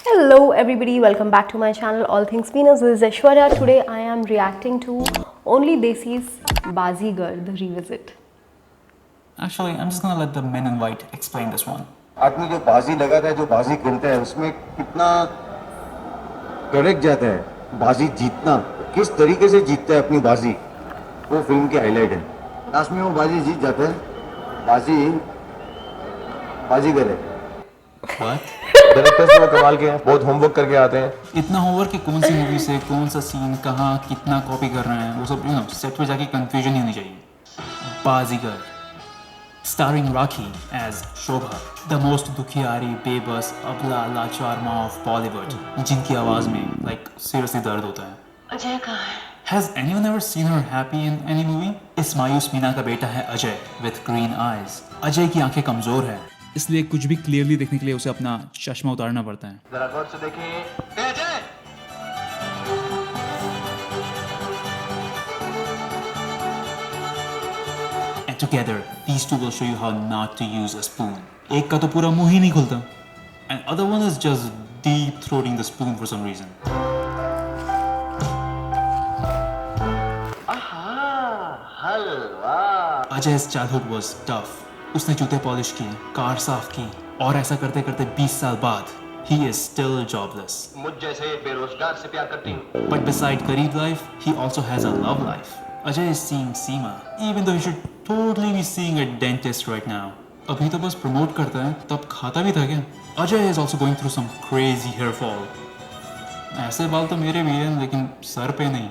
Hello everybody, welcome back to my channel All Things Venus. This is Aishwarya. Today I am reacting to Only Desi's Bazigar, the revisit. Actually, I'm just gonna let the men in white explain this one. आदमी जो बाजी लगाता है, जो बाजी खेलता है, उसमें कितना करेक्ट जाता है बाजी जीतना, किस तरीके से जीतता है अपनी बाजी, वो फिल्म की हाईलाइट है। लास्ट में वो बाजी जीत जाता है, बाजीगर है। What? डायरेक्टर्स वो कमाल के हैं, बहुत होमवर्क करके आते हैं। इतना होमवर्क कि कौन सी मूवी से कौन सा सीन कहाँ कितना कॉपी कर रहे हैं, वो सब सेट पे जाके कंफ्यूजन ही होनी चाहिए। बाजीगर, starring Rakhi as Shobha, the most दुखियारी, बेबस, अबला, लाचार माँ of Bollywood, जिनकी आवाज में seriously दर्द होता है। अजय कहाँ है? Has anyone ever seen her happy in any movie? इस मायूस मीना का बेटा है Ajay with green eyes. Ajay की आंखें कमजोर है, इसलिए कुछ भी क्लियरली देखने के लिए उसे अपना चश्मा उतारना पड़ता है। जरा गौर से देखिए, Ajay. And together, these two will show you how not to use a spoon. एक का तो पूरा मुंह ही नहीं खुलता, and other one is just deep throating the spoon for some reason. Ajay's childhood was tough. उसने जूते पॉलिश किए, कार साफ की, और ऐसा करते करते 20 साल बाद he is still jobless. मुझ जैसे बेरोजगार से प्यार करती हूँ। But beside Kareeb life, he also has a love life. Ajay is seeing Seema, even though he should totally be seeing a dentist right now. अभी तो बस प्रमोट करता है, तब खाता भी था क्या? Ajay is also going through some crazy hair fall. ऐसे बाल तो मेरे भी हैं, लेकिन सर पे नहीं.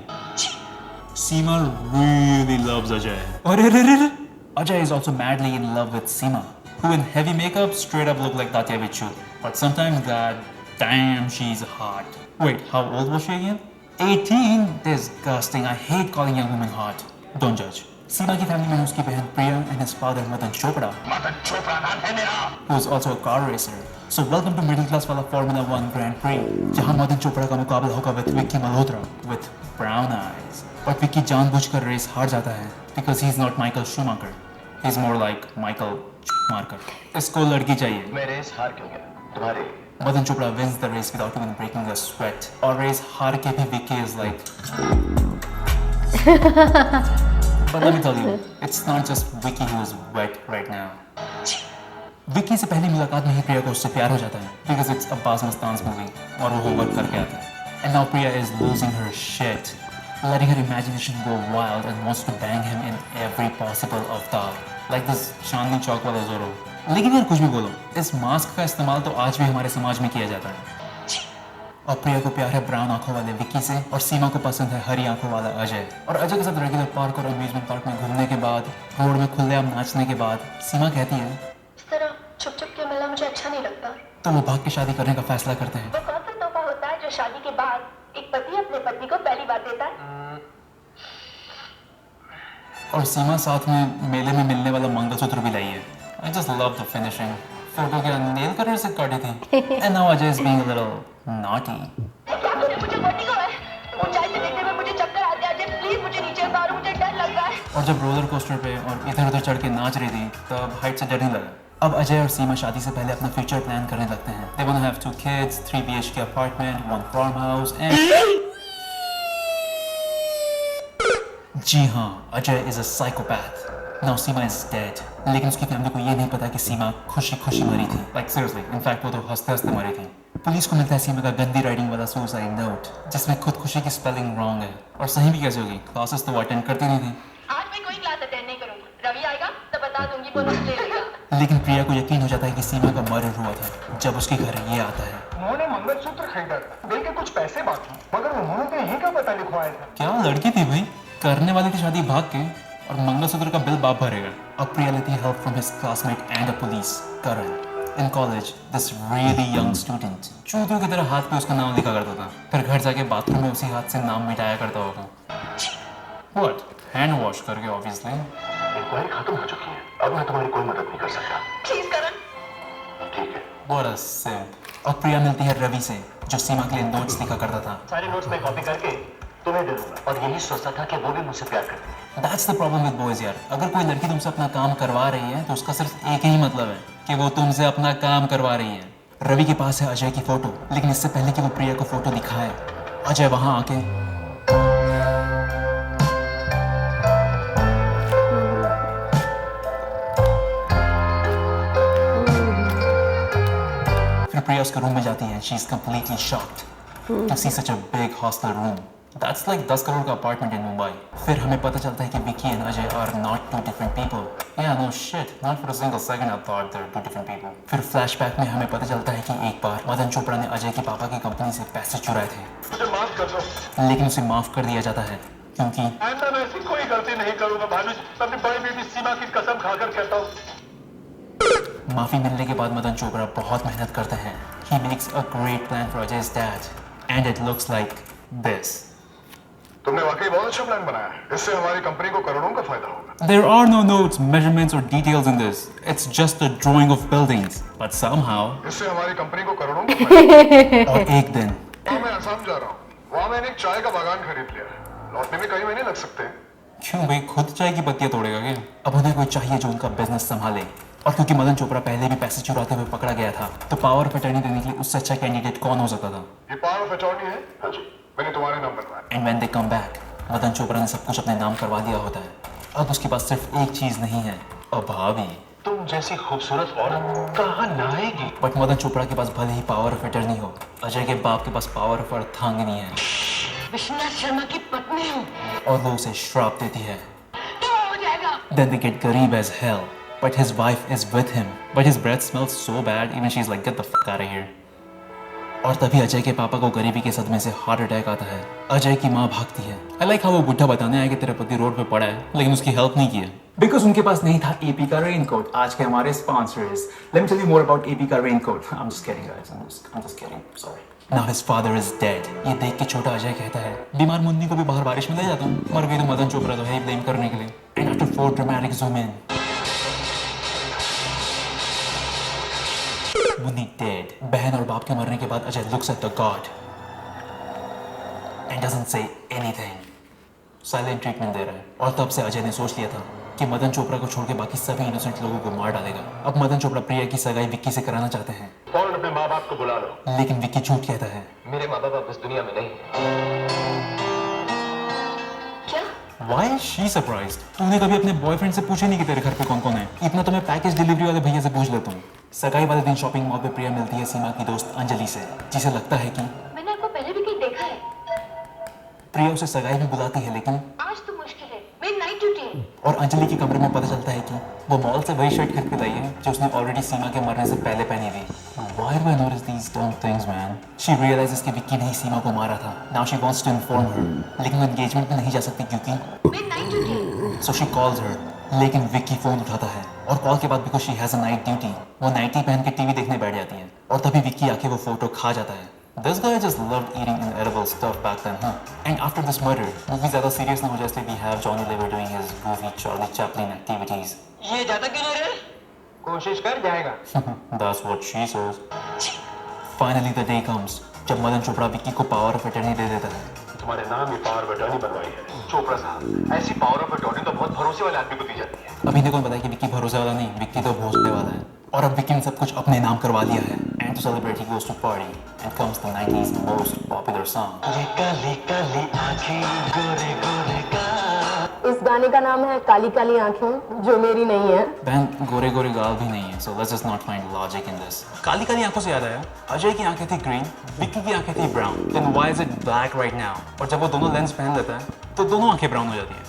Seema really loves Ajay. अरे Ajay is also madly in love with Seema, who in heavy makeup straight up look like Tatya Vichu. But sometimes god damn she's hot. Wait, how old was she again? 18? Disgusting. I hate calling young women hot. Don't judge. Seema की family में उसकी बहन प्रिया and his father Madan Chopra, who is also a car racer. So welcome to middle class वाला Formula 1 Grand Prix, जहाँ मदन चोपड़ा का मुकाबला होगा with Vicky Malhotra with brown eyes. But Vicky जानबूझकर रेस हार जाता है because he's not Michael Schumacher. He's more like Michael Marker. इसको लड़की चाहिए. मैं रेस हार क्यों गया? तुम्हारे Madan Chopra wins the race without even breaking a sweat. और रेस हार के भी Vicky is like. But let me tell you, it's not just Vicky who is wet right now. Vicky से पहली मुलाकात में ही प्रिया को उससे प्यार हो जाता है because it's Abbas Mustan's movie और वो होमवर्क करके आता है. And now Priya is losing her shit, letting her imagination go wild and wants to bang him in every possible avatar, like this Chandni Chowk वाला Zorro. लेकिन यार कुछ भी बोलो, इस मास्क का इस्तेमाल तो आज भी हमारे समाज में किया जाता है. और प्रिया को प्यार है ब्राउन आंखों वाले विक्की से, और सीमा को पसंद है हरी आंखों वाला अजय. और अजय के साथ रेगुलर पार्क और अम्यूजमेंट पार्क में घूमने के बाद, रोड में खुलेआम नाचने के बाद, सीमा कहती है इस तरह छुप छुप के मिलना मुझे अच्छा नहीं लगता। तो वो भाग के शादी करने का फैसला करते हैं. वो कौन सा तोहफा होता है जो शादी के बाद एक पति अपने पत्नी को पहली बार देता है? और सीमा साथ में मेले में मिलने वाला मंगलसूत्र भी लाई है. I just love the finishing. Photo क्या नेल कटर से काटी थी. And now Ajay is being a little naughty. क्या तूने मुझे बोटी को है? ऊंचाई से देखने में मुझे चक्कर आते हैं। अजय प्लीज मुझे नीचे उतारो, मुझे डर लग रहा है। और जब रोलर कोस्टर पे और इधर उधर चढ़ के नाच रही थी, तब हाइट से डरने लगा. अब अजय और सीमा शादी से पहले अपना फ्यूचर प्लान करने लगते हैं. They want to have 2 kids, 3 BHK apartment, 1 farmhouse and जी हाँ, Ajay is a psychopath. Now Seema is dead. लेकिन उसकी फैमिली को ये नहीं पता कि सीमा खुशी खुशी मरी थी. Like seriously, in fact वो तो हंसते हंसते मरी थी. पुलिस को मिलता है सीमा का गंदी राइटिंग वाला सुसाइड नोट, जिसमें खुद खुशी की स्पेलिंग रॉन्ग है. और सही भी कैसे होगी? क्लासेस तो वो अटेंड करती नहीं थी. आज मैं कोई क्लास अटेंड नहीं करूंगी। रवि आएगा तो बता दूंगी, बोनस ले लेगा। लेकिन प्रिया को यकीन हो जाता है कि सीमा का मर्डर हुआ था जब उसके घर ये आता है. उन्होंने मंगलसूत्र खरीदा था, बिल के कुछ पैसे बाकी, मगर उन्होंने तो यहीं का पता लिखवाया था। क्या लड़की थी भाई, करने वाली थी शादी भाग के, और मंगलसूत्र का बिल बाप भरेगा. अब प्रिया लेती है help from his classmate and the police, Karan. In college this really young student चूतियों की तरह हाथ पे उसका नाम लिखा करता था, फिर घर जाके बाथरूम में उसी हाथ से नाम मिटाया करता होगा. व्हाट? हैंड वॉश करके ऑब्वियसली. इंक्वायरी खत्म हो चुकी है, अब मैं तुम्हारी कोई मदद नहीं कर सकता। प्लीज करण। ठीक है। What a simp. और प्रिया मिलती है रवि से, जो सीमा के लिए नोट्स लिखा करता था. सारे नोट्स मैं कॉपी करके तुम्हें दे दूंगा, और यही सोचता था कि वो भी मुझसे प्यार करती है। That's the problem with boys यार. अगर कोई लड़की तुमसे अपना काम करवा रही है तो उसका सिर्फ एक ही मतलब है कि वो तुमसे अपना काम करवा रही है. रवि के पास है अजय की फोटो, लेकिन इससे पहले कि वो प्रिया को फोटो दिखाए, अजय वहां आके फिर प्रिया उसके रूम में जाती है। She is completely shocked to see such a big hostel room. That's like 10 crore का अपार्टमेंट इन मुंबई। फिर हमें पता चलता है कि Vicky and Ajay are not two different people. Yeah no shit, not for a single second I thought they are two different people. फिर flashback में हमें पता चलता है कि एक बार मदन चोपड़ा ने अजय के पापा की कंपनी से पैसे चुराए थे, मुझे माफ कर दो। लेकिन उसे माफ कर दिया जाता है क्योंकि आइंदा मैं ऐसी कोई गलती नहीं करूंगा भानुज। मैं अपनी बड़ी बेटी सीमा की कसम खाकर कहता हूँ। माफी मिलने के बाद मदन चोपड़ा बहुत मेहनत करते हैं। He makes a great plan for Ajay's dad, and it looks like this. तुमने वाकई बहुत अच्छा प्लान बनाया है। इससे हमारी कंपनी को करोड़ों का फायदा होगा। There are no notes, measurements, or details in this. It's just a drawing of buildings. But somehow, इससे हमारी कंपनी को करोड़ों का फायदा। और एक दिन, वहाँ मैं आसाम जा रहा हूँ। वहाँ मैंने एक चाय का बागान खरीद लिया है। लौटने में कई महीने लग सकते हैं। क्यों भाई, खुद चाय की पत्तियां तोड़ेगा क्या? अब उन्हें कोई चाहिए जो उनका बिजनेस संभाले। और क्योंकि मदन चोपड़ा पहले भी पैसे चुराते हुए पकड़ा गया था, तो पावर ऑफ अटर्नी देने के लिए उससे अच्छा कैंडिडेट कौन हो सकता था? ये पावर ऑफ अटॉर्नी है? हाँ जी, मैंने तुम्हारे नाम बनवाया। And when they come back, Madan Chopra ने सब कुछ अपने नाम करवा दिया होता है। अब उसके पास सिर्फ एक चीज नहीं है, अ भाभी। तुम जैसी खूबसूरत औरत कहाँ ना आएगी। बट मदन चोपड़ा के पास भले ही पावर ऑफ अटर्नी हो, अजय के बाप के पास पावर ऑफ अर्धांगिनी है, विश्वनाथ शर्मा की पत्नी हूँ। और वो उसे श्राप देती है। तो हो जाएगा। Then they get Garib as hell, but his wife is with him. But his breath smells so bad, even she's like, get the fuck out of here. और तभी अजय के पापा को गरीबी के सदमे से हार्ट अटैक आता है। अजय की माँ भागती है। I like how वो बुढ़ा बताने आया कि तेरा पति रोड पे पड़ा है, लेकिन उसकी हेल्प नहीं की है। Because उनके पास नहीं था AP का रेनकोट। आज के हमारे sponsors. Let me tell you more about AP का raincoat. I'm just kidding guys. I'm just kidding. Sorry. Now his father is dead. ये देख के छोटा अजय कहता है, बीमार मुन्नी को भी बाहर बारिश में ले जाता हूँ। मर गई तो मदन चोपड़ा तो है ही ब्लेम करने के लिए। And after 4 dramatic zoom in, Munni dead. बहन और बाप के मरने के बाद Ajay looks at the god and doesn't say anything. Silent treatment दे रहा है। और तब से अजय ने सोच लिया था कि मदन चोपड़ा को छोड़ के बाकी सभी इनोसेंट लोगों को मार डालेगा। अब मदन चोपड़ा प्रिया की सगाई विक्की से कराना चाहते हैं, फौरन अपने माँ बाप को बुला लो। लेकिन विक्की झूठ कहता है। मेरे माँ बाप अब इस दुनिया में नहीं है। क्या? Why is she surprised? तूने कभी अपने बॉयफ्रेंड से पूछा नहीं कि तेरे घर पे कौन कौन है? इतना तो मैं पैकेज डिलीवरी वाले भैया से पूछ लेता हूँ। सगाई वाले दिन शॉपिंग मॉल पे प्रिया मिलती है सीमा की दोस्त अंजलि से, जिसे लगता है कि मैंने आपको पहले भी कहीं देखा है। प्रिया उसे सगाई में बुलाती है, लेकिन आज तो मुश्किल है, मेरी नाइट ड्यूटी है। और अंजलि के कमरे में पता चलता है कि वो मॉल से वही शर्ट खरीद के लाई है जो उसने ऑलरेडी सीमा के मरने से पहले पहनी थी। Why do I notice these dumb things, man? She realizes कि विक्की ने ही सीमा को मारा था। Now she wants to inform her, लेकिन वो एंगेजमेंट में नहीं जा सकती क्योंकि मेरी नाइट ड्यूटी है। So she calls her, लेकिन विक्की फोन उठाता है और कॉल के बाद because she has a night duty, वो नाइटी पहन के टीवी देखने बैठ जाती है। और तभी विक्की आके वो फोटो खा जाता है। This guy just loved eating inedible stuff back then, huh? And after this murder, movie ज़्यादा serious ना हो जाए इसलिए we have Johnny Lever doing his goofy Charlie Chaplin activities. ये ज्यादा क्यों ले रहे? कोशिश कर जाएगा। That's what she says. Finally the day comes जब मदन चोपड़ा विक्की को पावर ऑफ अटर्नी दे देता है। तुम्हारे नाम ही पावर ऑफ अटॉर्नी बनवाई है चोपड़ा साहब। ऐसी पावर ऑफ अटॉर्नी तो बहुत भरोसे वाले आदमी को दी जाती है। अभी ने कौन बताया कि विक्की भरोसे वाला नहीं, विक्की तो भोसले वाला है। और अब विक्की ने सब कुछ अपने नाम करवा लिया है। And to celebrate, he goes to party and comes the 90s most popular song. Kali Kali आँखें गोरे गोरे का। इस गाने का नाम है काली काली आंखें जो मेरी नहीं है। बहन गोरे गोरे गाल भी नहीं है, so let's just not find logic in this. Kali Kali आंखों से याद आया, अजय की आंखें थी ग्रीन, विक्की की आंखें थी brown. Then why is it black right now? और जब वो दोनों लेंस पहन लेता है, तो दोनों आंखें ब्राउन हो जाती है.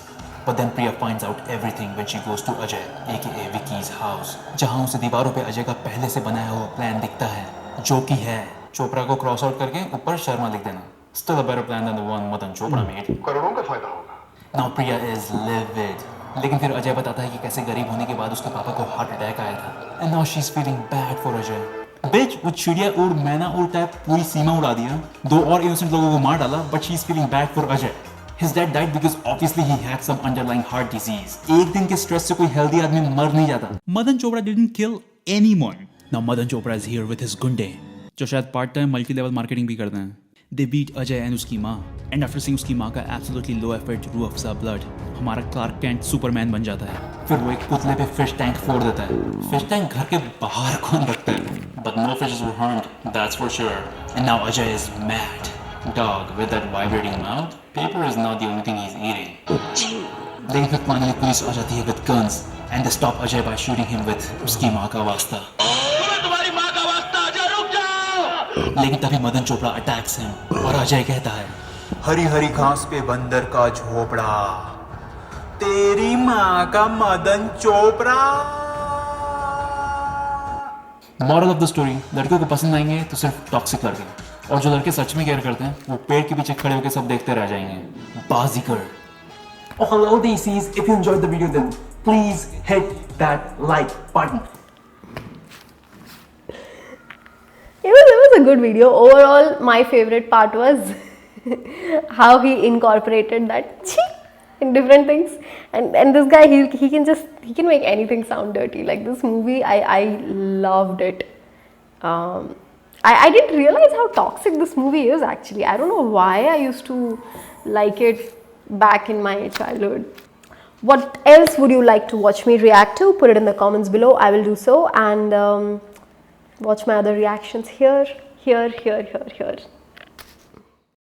But then Priya finds out everything when she goes to Ajay, aka Vicky's house, जहाँ उसे दीवारों पे अजय का पहले से बनाया हुआ प्लान दिखता है, जो कि है चोपड़ा को क्रॉस आउट करके ऊपर शर्मा लिख देना. Still a better plan than the one Madan Chopra made. करोड़ों का फायदा होगा। Now Priya is livid. लेकिन फिर अजय बताता है कि कैसे गरीब होने के बाद उसके पापा को हार्ट अटैक आया था. And now she's feeling bad for Ajay. Bitch, वो चिड़िया उड़ मैना उड़ टाइप पूरी सीमा उड़ा दिया, दो और इनोसेंट लोगों को मार डाला, but she's feeling bad for Ajay. His dad died because obviously he had some underlying heart disease. एक दिन के स्ट्रेस से कोई हेल्दी आदमी मर नहीं जाता. Madan Chopra didn't kill anyone. Now Madan Chopra is here with his गुंडे, जो शायद part time multi level marketing भी करते हैं. They beat Ajay and उसकी माँ, and after seeing उसकी माँ का absolutely low effort Rooh Afza blood, हमारा क्लार्क कैंट सुपरमैन बन जाता है। फिर वो एक पुतले पे फिश टैंक फोड़ देता है। फिश टैंक घर के बाहर कौन रखता है? But no fishes were harmed, that's for sure. And now Ajay is mad. Dog, with that vibrating mouth, paper is not the only thing he's eating. लेकिन फिर finally police आ जाती है with guns, and they stop Ajay by shooting him with उसकी माँ का वास्ता। लेकिन तभी मदन चोपड़ा अटैक्स हिम और अजय कहता है, हरी हरी घास पे बंदर का झोपड़ा, तेरी माँ का Madan Chopra. Moral of the story, लड़कों को पसंद आएंगे तो सिर्फ टॉक्सिक लड़के, और जो लड़के सच में केयर करते हैं वो पेड़ के पीछे खड़े होकर सब देखते रह जाएंगे। बाजीगर। Oh hello DCs, if you enjoyed the video then please hit that like button. It was a good video. Overall, my favorite part was how he incorporated that chi in different things. And this guy, he can make anything sound dirty. Like this movie, I loved it. I didn't realize how toxic this movie is actually. I don't know why I used to like it back in my childhood. What else would you like to watch me react to? Put it in the comments below. I will do so. And watch my other reactions here.